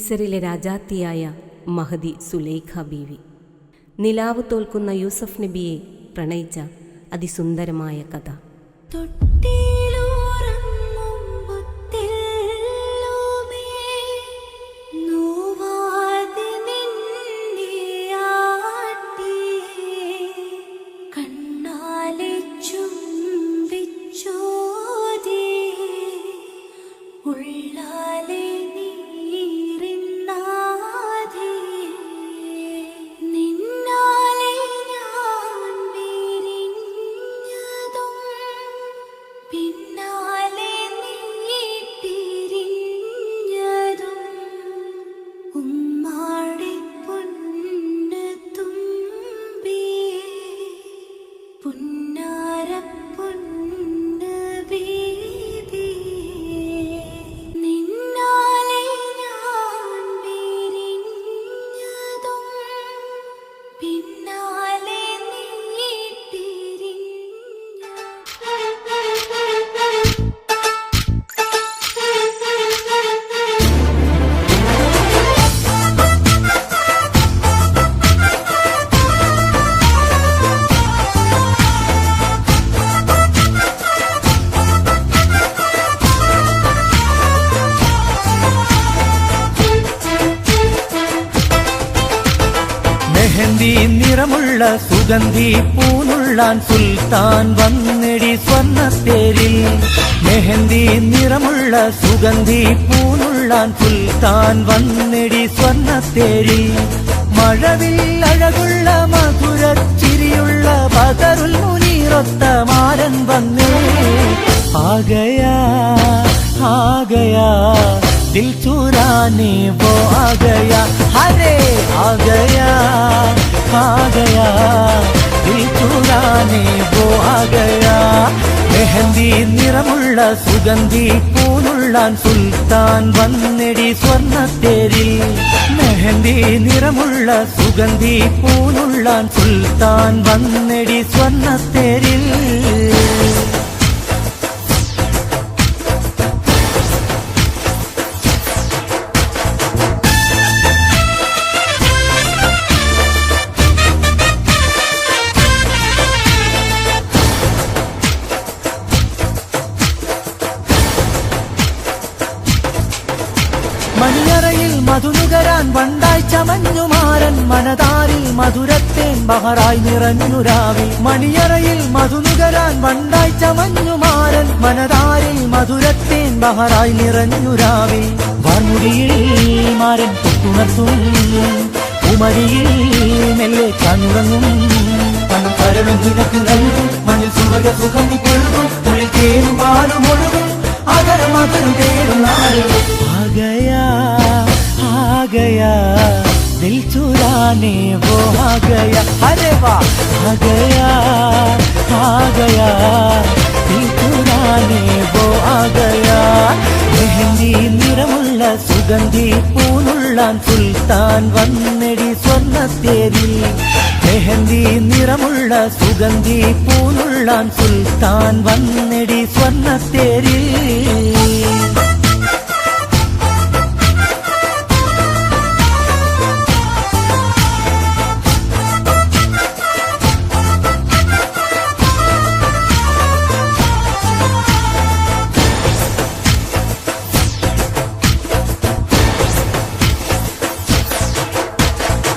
മിസറിലെ രാജാത്തിയായ മഹദി സുലൈഖ ബീവി, നിലാവ് തോൽക്കുന്ന യൂസഫ് നബിയെ പ്രണയിച്ച അതിസുന്ദരമായ കഥ. മെഹന്തി നിറമുള്ള സുഗന്ധി പൂനുള്ളാൻ സുൽത്താൻ വന്നെടി സ്വർണ്ണത്തേരിൽ. മെഹന്തി നിറമുള്ള സുഗന്ധി പൂനുള്ളാൻ സുൽത്താൻ വന്നെടി സ്വർണ്ണത്തേരിൽ. മഴവിൽ അഴകുള്ള മധുരച്ചിരിയുള്ള ബദറുൽ മുനീറൊത്ത മാരൻ വന്നേ. ആഗയാ ആഗയാ दिल चुराने वो आ गया, अरे आ गया दिल चुराने वो आ गया. മെഹന്തി നിറമുള്ള സുഗന്ധി പൂനുള്ളാൻ സുൽത്താൻ വന്നെടി സ്വർണ്ണത്തേരിൽ. മെഹന്തി നിറമുള്ള സുഗന്ധി പൂനുള്ളാൻ സുൽത്താൻ വന്നെടി സ്വർണ്ണത്തേരിൽ. മണിയറയിൽ മധുനുകരാൻ വണ്ടായി ചമഞ്ഞുമാരൻ മനതാരിൽ മധുരത്തേൻ ബഹറായി നിറഞ്ഞുരാവിൽ. മണിയറയിൽ മധുനുകരാൻ വണ്ടായി ചമഞ്ഞുമാരൻ മനതാരിൽ മധുരത്തേൻ ബഹറായി നിറഞ്ഞുരാവിൽ. വാൻമുടിയിൽ മാരൻ തൊട്ടുണർത്തും ഉമരിയിൽ മെല്ലെ കണ്ണുറങ്ങും. പണം കരളും നിനക്ക് നൽകും മണ്ണിൽ സുഖ സുഗന്ധി കൊഴുകും. ഉള്ളിൽ തേനും പാലും ഒഴുകും അകരം മധുരം തേടും നാടും. आ गया दिल चुराने वो आ गया, अरे वाह आ गया दिल चुराने वो आ गया. മെഹന്തി നിറമുള്ള സുഗന്ധി പൂനുള്ളാൻ സുൽത്താൻ വന്നെടി സ്വർണ്ണത്തേരിൽ. മെഹന്തി നിറമുള്ള സുഗന്ധി പൂനുള്ളാൻ സുൽത്താൻ വന്നെടി സ്വർണ്ണത്തേരിൽ.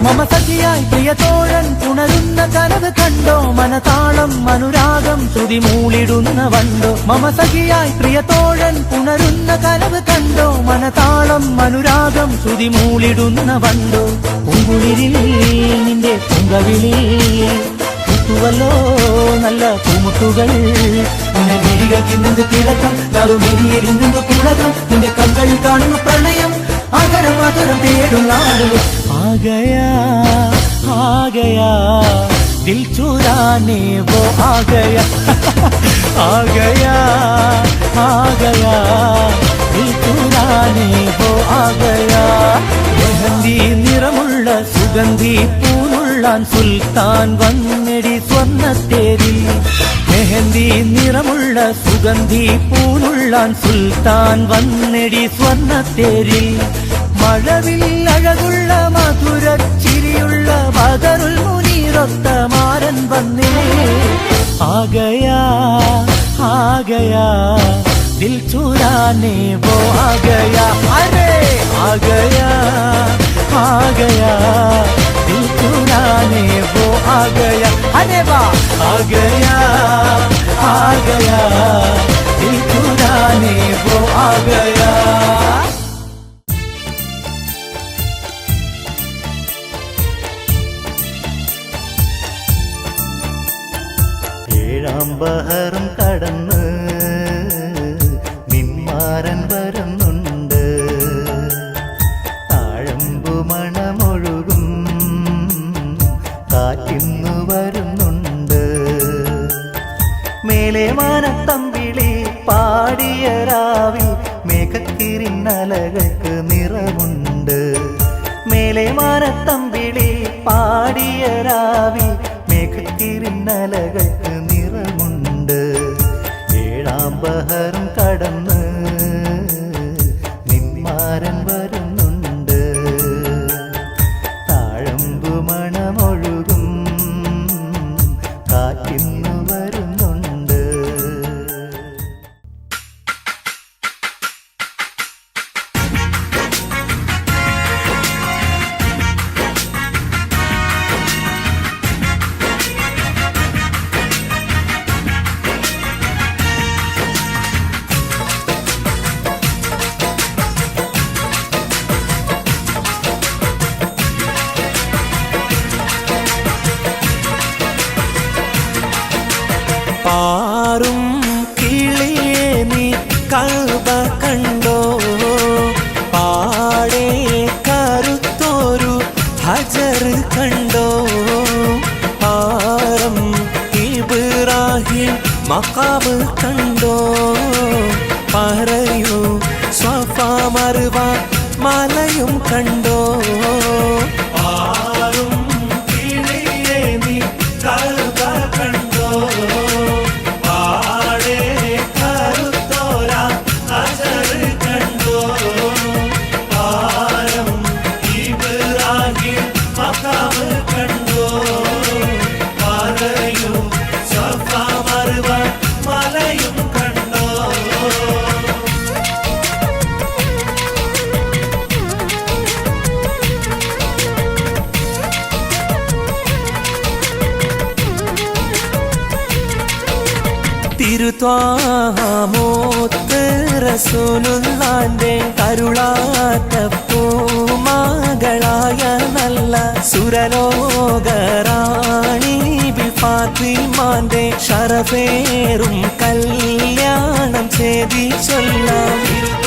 മമസഖിയായി പ്രിയതോഴൻ പുണരുന്ന കനവ് കണ്ടോ. മനതാളം അനുരാഗം ശ്രുതി മൂളിടുന്ന വണ്ടോ. മമസഖിയായി പ്രിയതോഴൻ പുണരുന്ന കനവ് കണ്ടോ. മനതാളം അനുരാഗം ശ്രുതി മൂളിടുന്ന വണ്ടോ. പൂങ്കുളിരിൽ നിന്റെ പൂങ്കവിളിൽ കുത്തുവല്ലോ നല്ല പൂമുട്ടുകൾ. നിന്റെ വിഴികൾക്ക് നിന്റെ തിളക്കം നറുമിരിയിൽ നിന്ന് പുളകം. നിന്റെ കണ്ണുകളിൽ കാണുന്ന പ്രണയം അകരം മധുരം തേടും നാടും. आ गया दिल चुराने वो आ गया, आ गया दिल चुराने वो आ गया. മെഹന്തി നിറമുള്ള സുഗന്ധി പൂനുള്ളാൻ സുൽത്താൻ വന്നെടി സ്വർണ്ണത്തേരിൽ. മെഹന്തി നിറമുള്ള സുഗന്ധി പൂനുള്ളാൻ സുൽത്താൻ വന്നെടി സ്വർണ്ണത്തേരിൽ. മഴവിൽ അഴകുള്ള മധുരച്ചിരിയുള്ള ബദറുൽ മുനീറൊത്ത മാരൻ വന്നേ ആഗയാ ആഗയാ दिल चुराने वो आ गया अरे आ गया दिल चुराने वो आ गया अरे वाह आ गया दिल चुराने वो आ गया ഏഴാം ബഹറും കടന്ന് നിന്മാരൻ വരുന്നുണ്ട് താഴമ്പു മണമൊഴുകും കാറ്റിന്നു വരുന്നുണ്ട് മേലെ മാനത്തമ്പിളി പാടിയ രാവിൽ മേഘക്കിരിന്നലകൾക്ക് നിറമുണ്ട് മേലെ മാനത്തമ്പിളി പാടിയ രാവിൽ മേഘക്കിരിന്നലകൾക്ക് നിറമുണ്ട് ഏഴാം ബഹറും കടന്ന് നിന്മാരൻ വരുന്നുണ്ട് താഴമ്പു മണമൊഴുകും കാറ്റിന്നു വരുന്നുണ്ട് പാറും കിളിയേ നീ കഅബ കണ്ടോ പാടേ കറുത്തോരു ഹജർ കണ്ടോ പാരം ഇബ്രാഹിം മഖാബ് കണ്ടോ പറയൂ സ്വഫ മർവ മലയും കണ്ടോ പാറും കിളിയേ നീ കഅബ കണ്ടോ തിരുത്വാമോത്ത് റസൂലുള്ളാന്റെ കരുളാത്ത പൂമകളായ നല്ല സുരലോകറാണി ബി ഫാത്തിമാന്റെ ശറഫേറും കല്യാണം ചെയ്തി ചൊല്ലാം തിരുത്വാമോത്ത്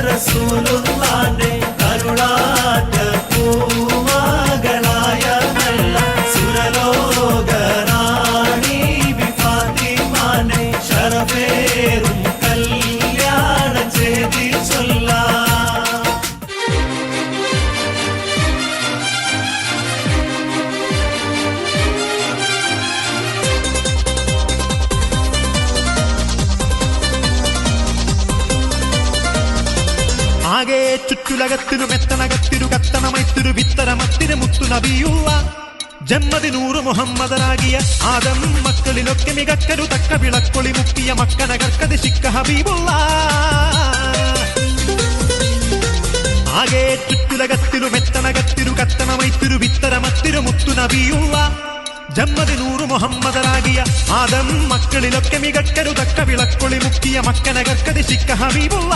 റസൂലുള്ളാന്റെ കരുളാത്ത പൂമകളായ നല്ല സുരലോകറാണി ശരഫേറും കല്യാണം ചെയ്തി ചൊല്ലാം ആകെ ചുറ്റുലകത്തിനു മെത്തനകത്തിരു കത്തണമൈത്തിരു വിത്തരമത്തിരു മുത്തു നബിയുള്ള ജന്മദിനൂറ് മുഹമ്മദനാകിയ ആദം മക്കളിലൊക്കെ മികക്കരു തക്ക വിളക്കൊളി മുക്കിയ മക്കനകർക്കത് ശിക്ക ഹബീബുള്ള ആകെ ചുറ്റുലകത്തിരു മെത്തനകത്തിരു കത്തണമൈത്തിരു വിത്തരമത്തിരു മുത്തു നബിയുള്ള ജന്മദിനൂറ് മുഹമ്മദനാകിയ ആദം മക്കളിലൊക്കെ മികക്കരു തക്ക വിളക്കൊളി മുക്കിയ മക്കനകർക്കത് ശിക്ക ഹബീബുള്ള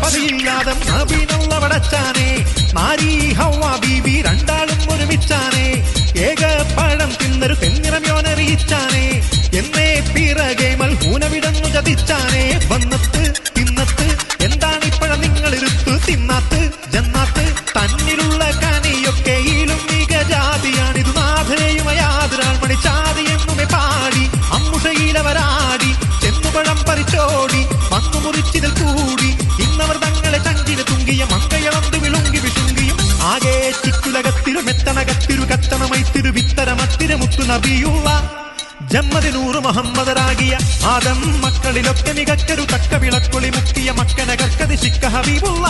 പതിയില്ലാതെ നബിനുള്ള വടച്ചാനെ നാരി ഹവ്വ ബീവി രണ്ടാളും ഒരുമിച്ചാനെ ഏക പഴം തിന്നൊരു തെന്നിറമ്യോനറിയിച്ചാനെ എന്നേ പിറകെ മൽഹൂന വിടന്നു ചതിച്ചാനെ വന്നത്ത് നബിയുള്ള ജമ്മദിനൂറ് മുഹമ്മദരാകിയ ആദം മക്കളിലൊക്കെ മികച്ചൊരു തക്ക വിളക്കൊളി മുക്കിയ മക്കനകർക്കത് ശിക്ക ഹബീബുള്ള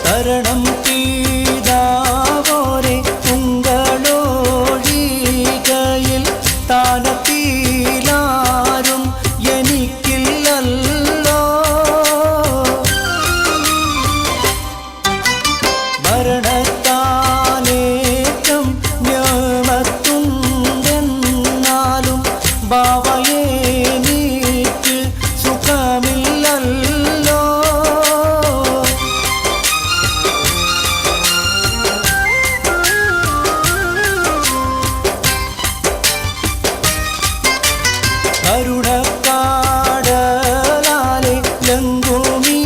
തരണം തീതാവോരെ ഉങ്ങളോഴികയിൽ താനത്തിലാരും എനിക്കില്ലല്ലോ മരണത്താലേറ്റം ഞാമത്തുണ്ടെന്നാലും ബാവയെ നീക്ക് സുഖമില്ലല്ലോ കരുണക്കാടലാലെ ലങ്കുമീ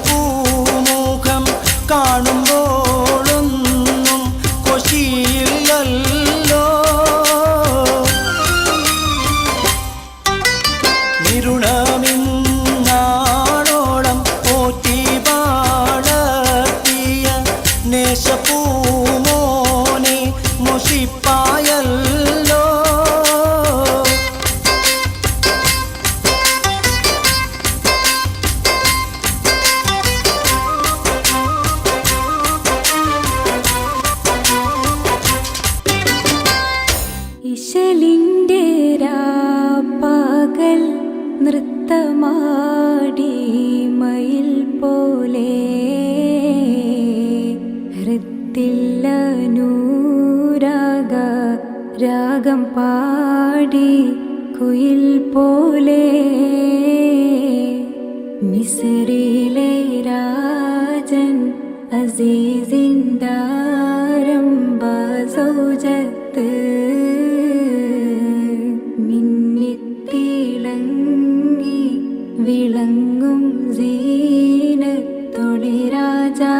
പൂമുഖം കാണുമ്പോഴൊന്നും കൊശിയില്ലല്ലോ ഇരുണമിന്നാളോളം പോറ്റി വളർത്തിയ നേശപ്പൂമോനെ മുഷിപ്പായല്ലോ ഇശലിൻ്റെ രാപ്പകൽ നൃത്തമാടി മയിൽ പോലെ ഹൃത്തില്ല നൂരാഗ രാഗം പാടി കുയിൽ പോലെ മിസ്രിലെ രാജൻ അസീസിന്ദാരംബ സൗജത്ത് മിന്നിത്തിളങ്ങി വിളങ്ങും സീനത്തൊളി രാജാ